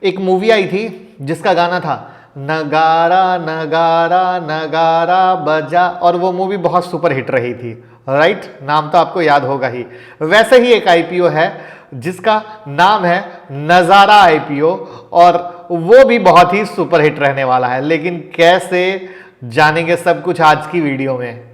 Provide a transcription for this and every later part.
एक मूवी आई थी जिसका गाना था नगारा नगारा नगारा बजा, और वो मूवी बहुत सुपर हिट रही थी, राइट? नाम तो आपको याद होगा ही। वैसे ही एक आईपीओ है जिसका नाम है नजारा आईपीओ, और वो भी बहुत ही सुपर हिट रहने वाला है। लेकिन कैसे, जानेंगे सब कुछ आज की वीडियो में।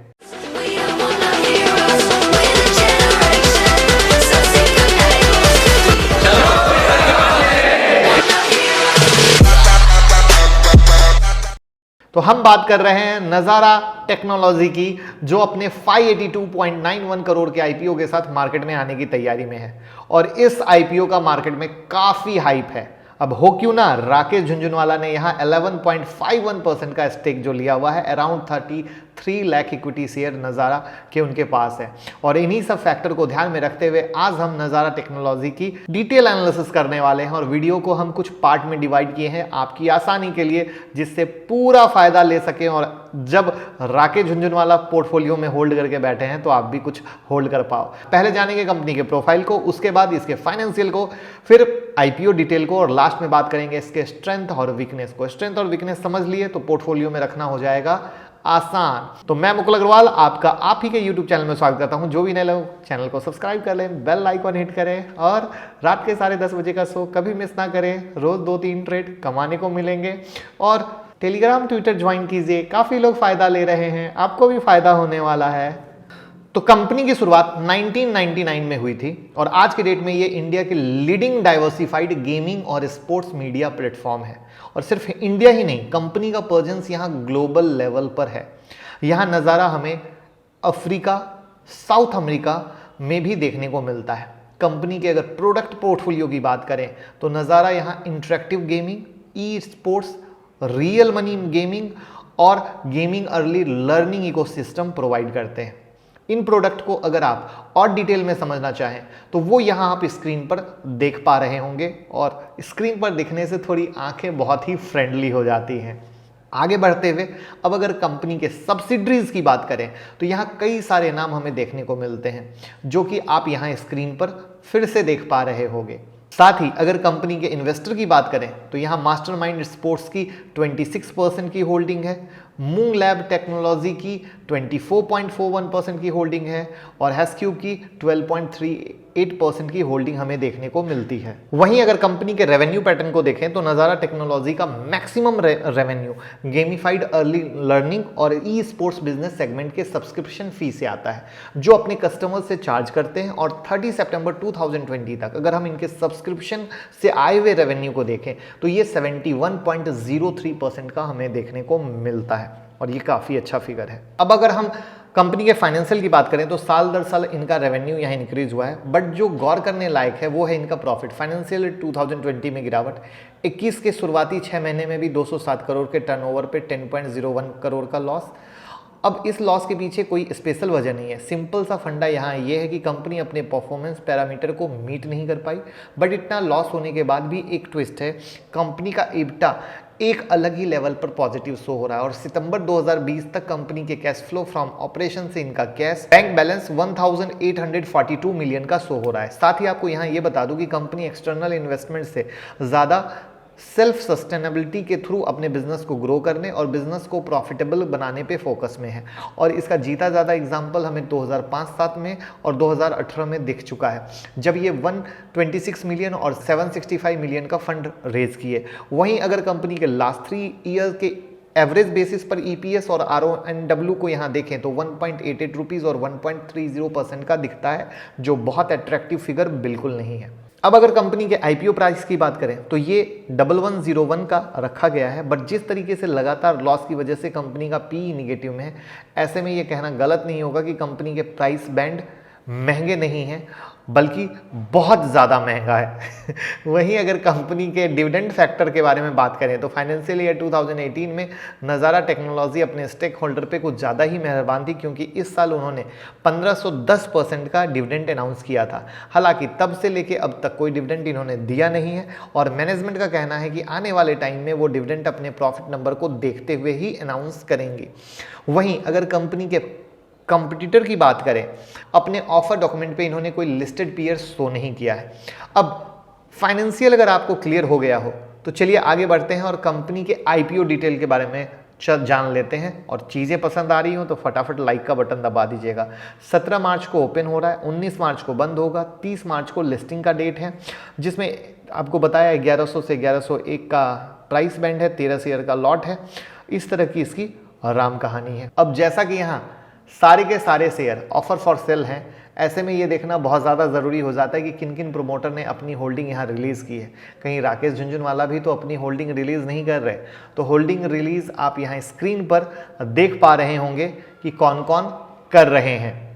तो हम बात कर रहे हैं नजारा टेक्नोलॉजी की, जो अपने 582.91 करोड़ के आईपीओ के साथ मार्केट में आने की तैयारी में है। और इस आईपीओ का मार्केट में काफी हाइप है। अब हो क्यों ना, राकेश झुनझुनवाला ने यहां 11.51% का स्टेक जो लिया हुआ है, अराउंड 33 लाख इक्विटी शेयर नज़ारा के उनके पास है। और इन्हीं सब फैक्टर को ध्यान में रखते हुए आज हम नज़ारा टेक्नोलॉजी की डिटेल एनालिसिस करने वाले हैं। और वीडियो को हम कुछ पार्ट में डिवाइड किए हैं आपकी आसानी के लिए, जिससे पूरा फायदा ले सकें। और जब राकेश झुनझुनवाला पोर्टफोलियो में होल्ड करके बैठे हैं तो आप भी कुछ होल्ड कर पाओ। पहले जानेंगे कंपनी के प्रोफाइल को, उसके बाद इसके फाइनेंशियल को, फिर आईपीओ डिटेल को, और लास्ट में बात करेंगे इसके स्ट्रेंथ और वीकनेस को। स्ट्रेंथ और वीकनेस समझ लिए तो पोर्टफोलियो में रखना हो जाएगा आसान। तो मैं मुकुल अग्रवाल आपका आप ही के YouTube चैनल में स्वागत करता हूं। जो भी नए लोग चैनल को सब्सक्राइब कर लें, बेल आइकॉन हिट करें, और रात के 10:30 बजे का शो कभी मिस ना करें। रोज 2-3 ट्रेड कमाने को मिलेंगे। और टेलीग्राम ट्विटर ज्वाइन कीजिए, काफी लोग फायदा ले रहे हैं, आपको भी फायदा होने वाला है। तो कंपनी की शुरुआत 1999 में हुई थी, और आज के डेट में ये इंडिया के लीडिंग डाइवर्सिफाइड गेमिंग और स्पोर्ट्स मीडिया प्लेटफॉर्म है। और सिर्फ इंडिया ही नहीं, कंपनी का प्रेजेंस यहाँ ग्लोबल लेवल पर है। यहाँ नज़ारा हमें अफ्रीका, साउथ अमेरिका में भी देखने को मिलता है। कंपनी के अगर प्रोडक्ट पोर्टफोलियो की बात करें तो नज़ारा यहाँ interactive gaming, e sports, real money gaming और gaming early learning ecosystem provide करते हैं। इन प्रोडक्ट को अगर आप और डिटेल में समझना चाहें तो वो यहाँ आप स्क्रीन पर देख पा रहे होंगे, और स्क्रीन पर दिखने से थोड़ी आंखें बहुत ही फ्रेंडली हो जाती हैं। आगे बढ़ते हुए अब अगर कंपनी के सब्सिडरीज की बात करें तो यहाँ कई सारे नाम हमें देखने को मिलते हैं, जो कि आप यहाँ स्क्रीन पर फिर से देख पा रहे होंगे। साथ ही अगर कंपनी के इन्वेस्टर की बात करें तो यहाँ मास्टरमाइंड स्पोर्ट्स की 26% की होल्डिंग है, मूंग लैब टेक्नोलॉजी की 24.41% की होल्डिंग है, और हैस्क्यूब की 12.38% की होल्डिंग हमें देखने को मिलती है। वहीं अगर कंपनी के रेवेन्यू पैटर्न को देखें तो नज़ारा टेक्नोलॉजी का maximum revenue gamified early learning और ई स्पोर्ट्स बिजनेस सेगमेंट के सब्सक्रिप्शन फी से आता है, जो अपने कस्टमर्स से चार्ज करते हैं। और 30 सितंबर 2020 तक अगर हम इनके सब्सक्रिप्शन से आए हुए रेवेन्यू को देखें तो ये 71.03% का हमें देखने को मिलता है, और ये काफ़ी अच्छा फिगर है। अब अगर हम कंपनी के फाइनेंशियल की बात करें तो साल दर साल इनका रेवेन्यू यहाँ इंक्रीज हुआ है, बट जो गौर करने लायक है वो है इनका प्रॉफिट। फाइनेंशियल 2020 में गिरावट, 21 के शुरुआती 6 महीने में भी 207 करोड़ के टर्नओवर पे 10.01 करोड़ का लॉस। अब इस लॉस के पीछे कोई स्पेशल वजह नहीं है, सिंपल सा फंडा यहाँ ये है कि कंपनी अपने परफॉर्मेंस पैरामीटर को मीट नहीं कर पाई। बट इतना लॉस होने के बाद भी एक ट्विस्ट है, कंपनी का EBITDA एक अलग ही लेवल पर पॉजिटिव शो हो रहा है। और सितंबर 2020 तक कंपनी के कैश फ्लो फ्रॉम ऑपरेशन से इनका कैश बैंक बैलेंस 1842 मिलियन का शो हो रहा है। साथ ही आपको यहाँ ये बता दूं कि कंपनी एक्सटर्नल इन्वेस्टमेंट से ज़्यादा सेल्फ सस्टेनेबिलिटी के थ्रू अपने बिजनेस को ग्रो करने और बिजनेस को प्रॉफिटेबल बनाने पे फोकस में है। और इसका जीता ज़्यादा एग्जांपल हमें 2005-7 में और 2018 में दिख चुका है, जब ये 126 मिलियन और 765 मिलियन का फंड रेज किए। वहीं अगर कंपनी के लास्ट 3 ईयर के एवरेज बेसिस पर EPS और RONW को यहाँ देखें तो 1.88 रुपीज़ और 1.30% का दिखता है, जो बहुत अट्रैक्टिव फिगर बिल्कुल नहीं है। अब अगर कंपनी के आईपीओ प्राइस की बात करें तो ये 1101 का रखा गया है, बट जिस तरीके से लगातार लॉस की वजह से कंपनी का PE निगेटिव में है, ऐसे में ये कहना गलत नहीं होगा कि कंपनी के प्राइस बैंड महंगे नहीं हैं, बल्कि बहुत ज़्यादा महंगा है। वहीं अगर कंपनी के डिविडेंड फैक्टर के बारे में बात करें तो फाइनेंशियल ईयर 2018 में नज़ारा टेक्नोलॉजी अपने स्टेक होल्डर पे कुछ ज़्यादा ही मेहरबान थी, क्योंकि इस साल उन्होंने 1510% का डिविडेंड अनाउंस किया था। हालांकि तब से लेके अब तक कोई डिविडेंड इन्होंने दिया नहीं है, और मैनेजमेंट का कहना है कि आने वाले टाइम में वो डिविडेंड अपने प्रॉफिट नंबर को देखते हुए ही अनाउंस करेंगे। वहीं अगर कंपनी के कंपटीटर की बात करें, अपने ऑफर डॉक्यूमेंट पे इन्होंने कोई लिस्टेड पीयर शो नहीं किया है। अब फाइनेंशियल अगर आपको क्लियर हो गया हो तो चलिए आगे बढ़ते हैं और कंपनी के आईपीओ डिटेल के बारे में जान लेते हैं। और चीज़ें पसंद आ रही हो तो फटाफट लाइक का बटन दबा दीजिएगा। 17 मार्च को ओपन हो रहा है, 19 मार्च को बंद होगा, 30 मार्च को लिस्टिंग का डेट है, जिसमें आपको बताया 1100 से 1101 का प्राइस बैंड है, 13 शेयर का लॉट है। इस तरह की इसकी राम कहानी है। अब जैसा कि यहाँ सारे के सारे शेयर ऑफर फॉर सेल हैं, ऐसे में ये देखना बहुत ज़्यादा ज़रूरी हो जाता है कि किन किन प्रोमोटर ने अपनी होल्डिंग यहाँ रिलीज़ की है। कहीं राकेश झुनझुनवाला भी तो अपनी होल्डिंग रिलीज़ नहीं कर रहे। तो होल्डिंग रिलीज़ आप यहाँ स्क्रीन पर देख पा रहे होंगे कि कौन कौन कर रहे हैं।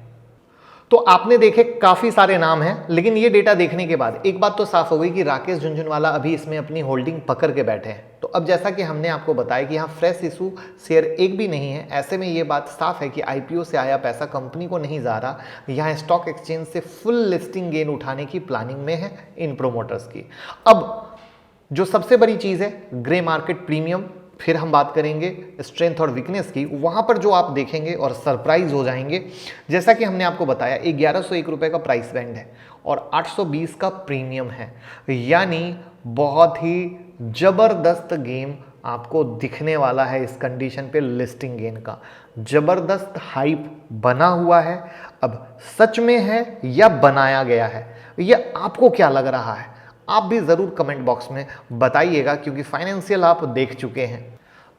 तो आपने देखे काफ़ी सारे नाम हैं, लेकिन ये डेटा देखने के बाद एक बात तो साफ हो गई कि राकेश झुनझुनवाला अभी इसमें अपनी होल्डिंग पकड़ के बैठे हैं। तो अब जैसा कि हमने आपको बताया कि यहाँ फ्रेश इशू शेयर एक भी नहीं है, ऐसे में ये बात साफ है कि आईपीओ से आया पैसा कंपनी को नहीं जा रहा, यहाँ स्टॉक एक्सचेंज से फुल लिस्टिंग गेन उठाने की प्लानिंग में है इन प्रोमोटर्स की। अब जो सबसे बड़ी चीज़ है ग्रे मार्केट प्रीमियम, फिर हम बात करेंगे स्ट्रेंथ और वीकनेस की। वहाँ पर जो आप देखेंगे और सरप्राइज हो जाएंगे, जैसा कि हमने आपको बताया 1101 रुपये का प्राइस बैंड है और 820 का प्रीमियम है, यानी बहुत ही ज़बरदस्त गेम आपको दिखने वाला है इस कंडीशन पे लिस्टिंग गेन का। ज़बरदस्त हाइप बना हुआ है। अब सच में है या बनाया गया है, यह आपको क्या लग रहा है आप भी ज़रूर कमेंट बॉक्स में बताइएगा, क्योंकि फाइनेंशियल आप देख चुके हैं।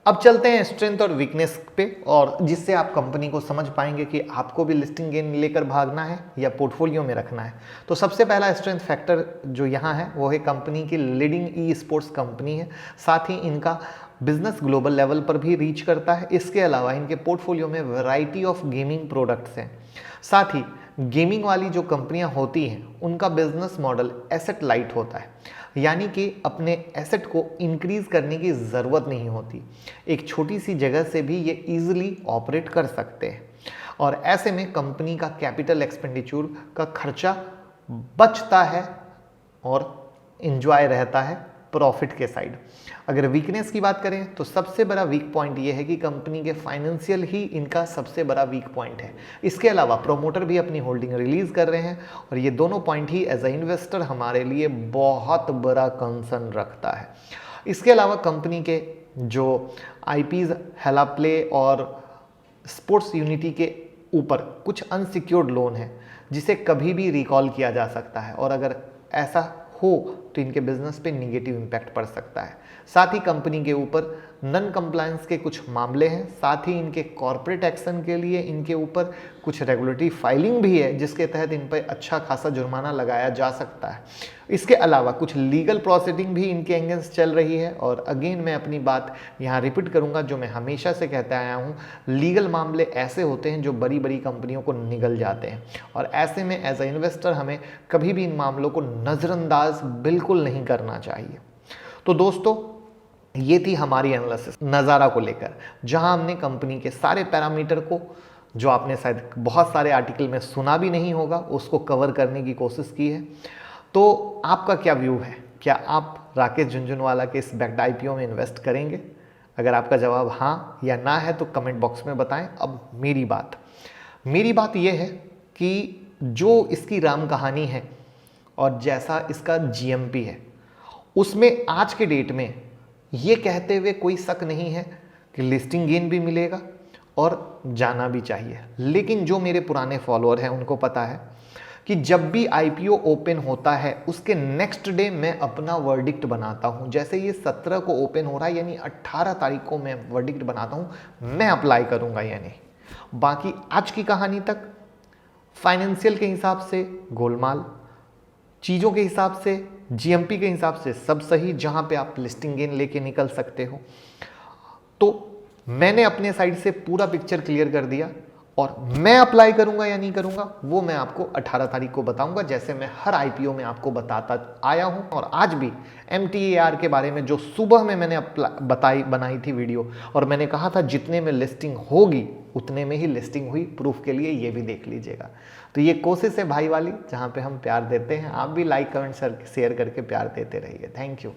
अब चलते हैं स्ट्रेंथ और वीकनेस पे, और जिससे आप कंपनी को समझ पाएंगे कि आपको भी लिस्टिंग गेन लेकर भागना है या पोर्टफोलियो में रखना है। तो सबसे पहला स्ट्रेंथ फैक्टर जो यहाँ है वो है कंपनी की लीडिंग ई स्पोर्ट्स कंपनी है, साथ ही इनका बिजनेस ग्लोबल लेवल पर भी रीच करता है। इसके अलावा इनके पोर्टफोलियो में वैरायटी ऑफ गेमिंग प्रोडक्ट्स हैं। साथ ही गेमिंग वाली जो कंपनियां होती हैं उनका बिजनेस मॉडल एसेट लाइट होता है, यानी कि अपने एसेट को इंक्रीज करने की ज़रूरत नहीं होती। एक छोटी सी जगह से भी ये ईजिली ऑपरेट कर सकते हैं, और ऐसे में कंपनी का कैपिटल एक्सपेंडिचर का खर्चा बचता है और इंजॉय रहता है प्रॉफिट के साइड। अगर वीकनेस की बात करें तो सबसे बड़ा वीक पॉइंट ये है कि कंपनी के फाइनेंशियल ही इनका सबसे बड़ा वीक पॉइंट है। इसके अलावा प्रोमोटर भी अपनी होल्डिंग रिलीज कर रहे हैं, और ये दोनों पॉइंट ही एज अ इन्वेस्टर हमारे लिए बहुत बड़ा कंसर्न रखता है। इसके अलावा कंपनी के जो आईपीज हेला प्ले और स्पोर्ट्स यूनिटी के ऊपर कुछ अनसिक्योर्ड लोन है, जिसे कभी भी रिकॉल किया जा सकता है, और अगर ऐसा हो तो इनके बिजनेस पे निगेटिव इम्पैक्ट पड़ सकता है। साथ ही कंपनी के ऊपर नन कंप्लायंस के कुछ मामले हैं, साथ ही इनके कॉर्पोरेट एक्शन के लिए इनके ऊपर कुछ रेगुलेटरी फाइलिंग भी है, जिसके तहत इन पर अच्छा खासा जुर्माना लगाया जा सकता है। इसके अलावा कुछ लीगल प्रोसीडिंग भी इनके अगेंस्ट चल रही है, और अगेन मैं अपनी बात यहाँ रिपीट करूँगा जो मैं हमेशा से कहता आया हूँ, लीगल मामले ऐसे होते हैं जो बड़ी बड़ी कंपनियों को निगल जाते हैं, और ऐसे में एज अ इन्वेस्टर हमें कभी भी इन मामलों को नज़रअंदाज बिल्कुल नहीं करना चाहिए। तो दोस्तों, ये थी हमारी एनालिसिस नज़ारा को लेकर, जहां हमने कंपनी के सारे पैरामीटर को, जो आपने शायद बहुत सारे आर्टिकल में सुना भी नहीं होगा, उसको कवर करने की कोशिश की है। तो आपका क्या व्यू है? क्या आप राकेश झुनझुनवाला के इस बैक्ड आईपीओ में इन्वेस्ट करेंगे? अगर आपका जवाब हाँ या ना है तो कमेंट बॉक्स में बताएं। अब मेरी बात ये है कि जो इसकी राम कहानी है और जैसा इसका जीएमपी है, उसमें आज के डेट में ये कहते हुए कोई शक नहीं है कि लिस्टिंग गेन भी मिलेगा और जाना भी चाहिए। लेकिन जो मेरे पुराने फॉलोअर हैं उनको पता है कि जब भी आईपीओ ओपन होता है उसके नेक्स्ट डे मैं अपना वर्डिक्ट बनाता हूं। जैसे ये 17 को ओपन हो रहा है, यानी 18 तारीख को मैं वर्डिक्ट बनाता हूं, मैं अप्लाई करूंगा या नहीं। बाकी आज की कहानी तक फाइनेंशियल के हिसाब से गोलमाल, चीज़ों के हिसाब से, जीएमपी के हिसाब से सब सही, जहां पे आप लिस्टिंग गेन लेके निकल सकते हो। तो मैंने अपने साइड से पूरा पिक्चर क्लियर कर दिया, और मैं अप्लाई करूंगा या नहीं करूंगा वो मैं आपको 18 तारीख को बताऊंगा, जैसे मैं हर आईपीओ में आपको बताता आया हूं। और आज भी MTAR के बारे में जो सुबह में मैंने बनाई थी वीडियो, और मैंने कहा था जितने में लिस्टिंग होगी उतने में ही लिस्टिंग हुई, प्रूफ के लिए ये भी देख लीजिएगा। तो ये कोशिश है भाई वाली, जहाँ पे हम प्यार देते हैं। आप भी लाइक कमेंट शेयर करके प्यार देते रहिए। Thank you.